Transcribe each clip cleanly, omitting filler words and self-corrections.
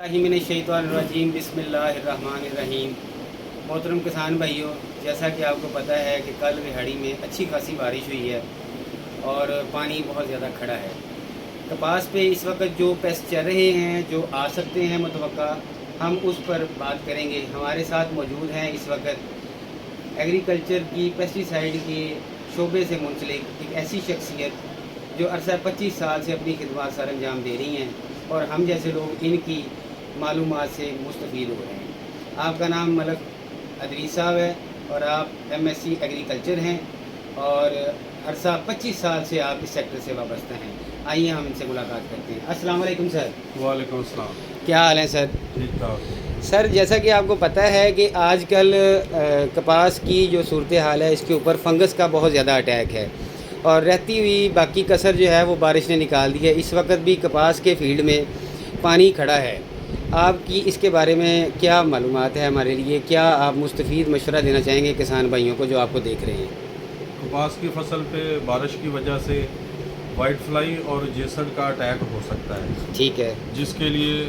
रजीम बिस्मिल्लाहिर्रहमानिर्रहीम। मोहतरम किसान भाइयों, जैसा कि आपको पता है कि कल रिहाड़ी में अच्छी खासी बारिश हुई है और पानी बहुत ज़्यादा खड़ा है। कपास पे इस वक्त जो पेस्ट चल रहे हैं, जो आ सकते हैं मुतवक्का, हम उस पर बात करेंगे। हमारे साथ मौजूद हैं इस वक्त एग्रीकल्चर की पेस्टिसाइड के शोबे से मुंसलिक एक ऐसी शख्सियत जो अरसा 25 साल से अपनी खिदमत सर अंजाम दे रही हैं और हम जैसे लोग इनकी मालूमात से मुस्तफ़ीद हो रहे हैं। आपका नाम मलक अदरीस साहब है और आप MSc एग्रीकल्चर हैं और अरसा 25 साल से आप इस सेक्टर से वाबस्ता हैं। आइए हम इनसे मुलाकात करते हैं। अस्सलाम वालेकुम सर। वालेकुम अस्सलाम। क्या हाल है सर? ठीक ठाक। सर, जैसा कि आपको पता है कि आजकल कपास की जो सूरत हाल है, इसके ऊपर फंगस का बहुत ज़्यादा अटैक है और रहती हुई बाकी कसर जो है वो बारिश ने निकाल दी है। इस वक्त भी कपास के फील्ड में पानी खड़ा है। आपकी इसके बारे में क्या मालूमात है हमारे लिए? क्या आप मुस्तफ़ीद मशवरा देना चाहेंगे किसान भाइयों को जो आपको देख रहे हैं? कपास की फसल पे बारिश की वजह से वाइट फ्लाई और जेसड का अटैक हो सकता है। ठीक है। जिसके लिए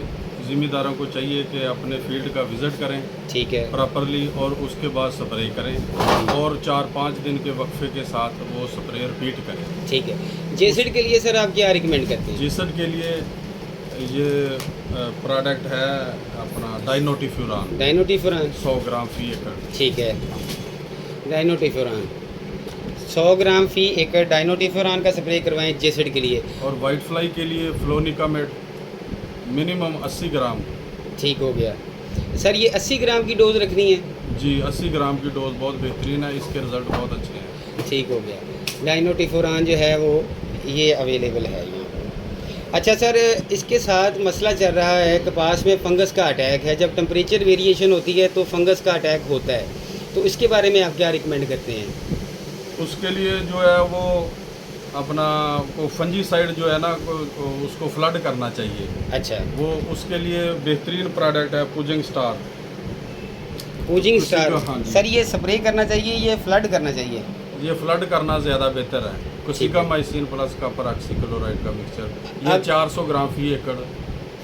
ज़िम्मेदारों को चाहिए कि अपने फील्ड का विज़िट करें ठीक है। प्रॉपरली और उसके बाद स्प्रे करें और 4-5 दिन के वक्फे के साथ वो स्प्रे रिपीट करें। ठीक है। जेसिड के लिए सर आप क्या रिकमेंड करते हैं? जेसड के लिए ये प्रोडक्ट है अपना डाइनोटिफ्यूरान डाइनोटिफ्यूरान 100 ग्राम फी एकड़। ठीक है। डाइनोटिफ्यूरान 100 ग्राम फी एकड़ डाइनोटिफ्यूरान का स्प्रे करवाएं जेसिड के लिए। और वाइट फ्लाई के लिए फ्लोनिकामेट मिनिमम 80 ग्राम। ठीक हो गया सर। ये 80 ग्राम की डोज़ रखनी है? जी 80 ग्राम की डोज बहुत बेहतरीन है, इसके रिज़ल्ट बहुत अच्छे हैं। ठीक हो गया। डाइनोटिफ्यूरान जो है वो ये अवेलेबल है यहाँ पर। अच्छा सर, इसके साथ मसला चल रहा है कपास में फंगस का अटैक है। जब टेम्परेचर वेरिएशन होती है तो फंगस का अटैक होता है, तो इसके बारे में आप क्या रिकमेंड करते हैं? उसके लिए जो है वो अपना वो फंजीसाइड जो है ना उसको फ्लड करना चाहिए। अच्छा। वो उसके लिए बेहतरीन प्रोडक्ट है पुजिंग स्टार। पूजिंग स्टार। हाँ जी। सर, ये स्प्रे करना चाहिए, ये फ्लड करना चाहिए? ये फ्लड करना ज़्यादा बेहतर है। कुसिका माइसिन प्लस कॉपर ऑक्सीक्लोराइड का मिक्सचर ये 400 ग्राम फी एकड़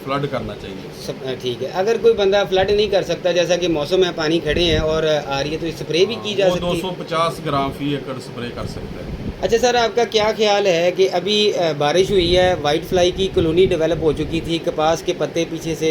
फ्लड करना चाहिए। ठीक है। अगर कोई बंदा फ्लड नहीं कर सकता, जैसा कि मौसम है, पानी खड़े हैं और आ रही है, तो स्प्रे भी की जा सकती है? 250 ग्राम फी एकड़ स्प्रे कर सकते हैं। अच्छा सर, आपका क्या ख्याल है कि अभी बारिश हुई है, वाइट फ्लाई की कॉलोनी डेवलप हो चुकी थी, कपास के पत्ते पीछे से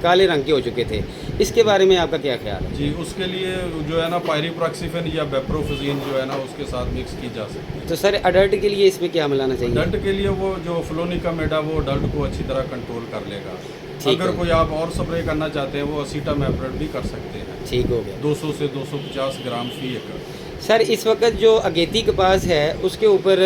काले रंग के हो चुके थे, इसके बारे में आपका क्या ख्याल है? जी उसके लिए जो है ना पायरीप्रॉक्सीफेन या बेप्रोफिजीन जो है ना उसके साथ मिक्स की जा सकती है। तो सर अडल्ट के लिए इसमें क्या मिलाना चाहिए? डल्ट के लिए वो जो फ्लोनिकामेड है वो डल्ट को अच्छी तरह कंट्रोल कर लेगा। ठीक अगर है। कोई आप और स्प्रे करना चाहते हैं वो असीटामेप्रिड भी कर सकते हैं। ठीक हो गया। 200 से 250 ग्राम फी एकड़। सर, इस वक्त जो अगेती कपास है उसके ऊपर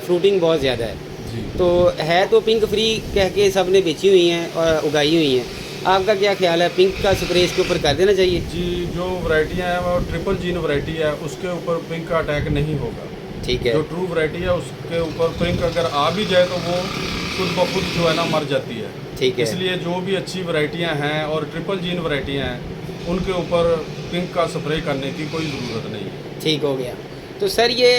फ्रूटिंग बहुत ज़्यादा है, जी तो है तो पिंक फ्री कह के सब ने बेची हुई हैं और उगाई हुई हैं। आपका क्या ख्याल है, पिंक का स्प्रे इसके ऊपर कर देना चाहिए? जी जो वैरायटियाँ हैं वो ट्रिपल जीन वैरायटी है, उसके ऊपर पिंक का अटैक नहीं होगा। ठीक है। जो ट्रू वैरायटी है उसके ऊपर पिंक अगर आ भी जाए तो वो खुद ब खुद जो है ना मर जाती है। ठीक है। इसलिए जो भी अच्छी वैरायटियां हैं और ट्रिपल जीन वैरायटियां हैं उनके ऊपर पिंक का स्प्रे करने की कोई ज़रूरत नहीं है। ठीक हो गया। तो सर ये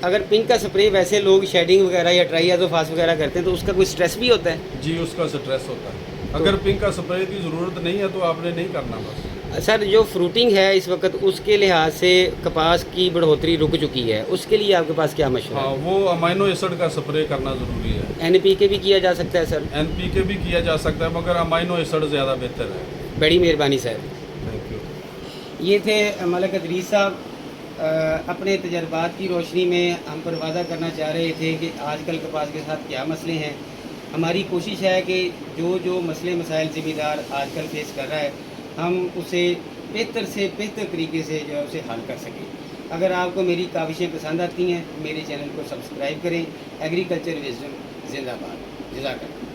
अगर पिंक का स्प्रे वैसे लोग शेडिंग वगैरह या ट्राइआज़ोफास वगैरह करते हैं तो उसका कोई स्ट्रेस भी होता है? जी उसका स्ट्रेस होता है। अगर पिंक का स्प्रे की ज़रूरत नहीं है तो आपने नहीं करना बस। सर, जो फ्रूटिंग है इस वक्त उसके लिहाज से कपास की बढ़ोतरी रुक चुकी है, उसके लिए आपके पास क्या मशवरा हाँ है? वो अमाइनो एसिड का स्प्रे करना ज़रूरी है। NPK भी किया जा सकता है सर? NPK भी किया जा सकता है मगर अमाइनो एसिड ज़्यादा बेहतर है। बड़ी मेहरबानी सर। Thank you. ये थे मलक अदरीस साहब। अपने तजर्बात की रोशनी में हम पर वादा करना चाह रहे थे कि आजकल कपास के साथ क्या मसले हैं। हमारी कोशिश है कि जो मसले मसाइल ज़िम्मेदार आजकल फेस कर रहा है, हम उसे बेहतर से बेहतर तरीके से जो है उसे हल कर सकें। अगर आपको मेरी काविशें पसंद आती हैं, मेरे चैनल को सब्सक्राइब करें। एग्रीकल्चर विजडम जिंदाबाद। जज़ाकल्लाह।